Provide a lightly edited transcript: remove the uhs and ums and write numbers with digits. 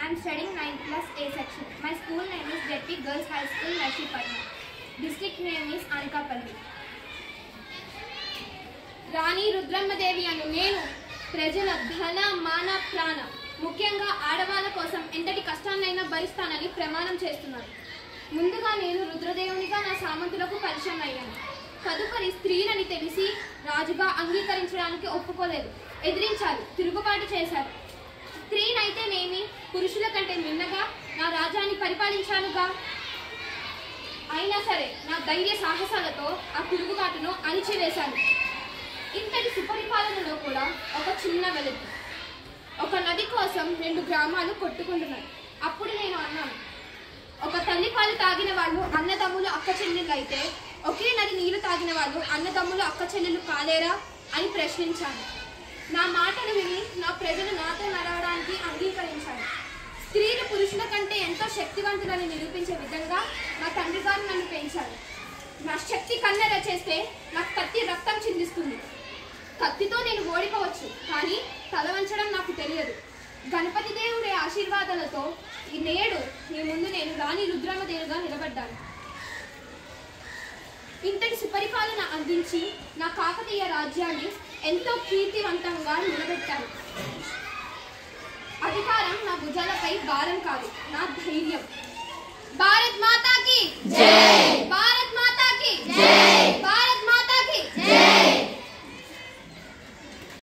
I am studying 9th class A section. My school name is JP Girls High School, Nashipatna. District name is Anakapalli. రాణి రుద్రమ్మదేవి అను నేను ప్రజల ధన మాన ప్రాణ ముఖ్యంగా ఆడవాళ్ళ కోసం ఎంతటి కష్టాన్నైనా భరిస్తానని ప్రమాణం చేస్తున్నాను. ముందుగా నేను రుద్రదేవునిగా నా సామంతులకు పరిచయం అయ్యాను. తదుపరి స్త్రీలని తెలిసి రాజుగా అంగీకరించడానికి ఒప్పుకోలేదు, ఎదిరించారు, తిరుగుబాటు చేశారు. స్త్రీనైతేనేమి పురుషుల కంటే మిన్నగా నా రాజ్యాన్ని పరిపాలించానుగా. అయినా సరే నా ధైర్య సాహసాలతో ఆ తిరుగుబాటును అణిచివేశాను. ఇంతటి సుపరిపాలనలో కూడా ఒక చిన్న వెలుగు. ఒక నది కోసం 2 గ్రామాలు కొట్టుకుంటున్నాయి. అప్పుడు నేను అన్నాను, ఒక తల్లి పాలు తాగిన వాళ్ళు అన్నదమ్ములు అక్క చెల్లెళ్ళు అయితే ఒకే నది నీళ్లు తాగిన వాళ్ళు అన్నదమ్ములు అక్క చెల్లెళ్ళు కాలేరా అని ప్రశ్నించాను. నా మాటలు విని నా ప్రజలు నాతో నడవడానికి అంగీకరించారు. స్త్రీలు పురుషుల కంటే ఎంతో శక్తివంతులని నిరూపించే విధంగా నా తండ్రి గారు నన్ను పెంచారు. నా శక్తి కన్నెర చేస్తే నా కత్తి రక్తం చిందిస్తుంది. కత్తితో నేను ఓడిపోవచ్చు, కానీ తల వంచడం నాకు తెలియదు. గణపతి దేవుడి ఆశీర్వాదాలతో ఈ నేడు మీ ముందు నేను రాణి రుద్రమ్మదేవిగా నిలబడ్డాను. ఇంతటి సుపరిపాలన అందించి నా కాకతీయ రాజ్యాన్ని ఎంతో కీర్తివంతంగా నిలబెట్టాను. అధికారం నా భుజాలపై భారం కాదు, నా ధైర్యం. భారత్ మాతాకి జై.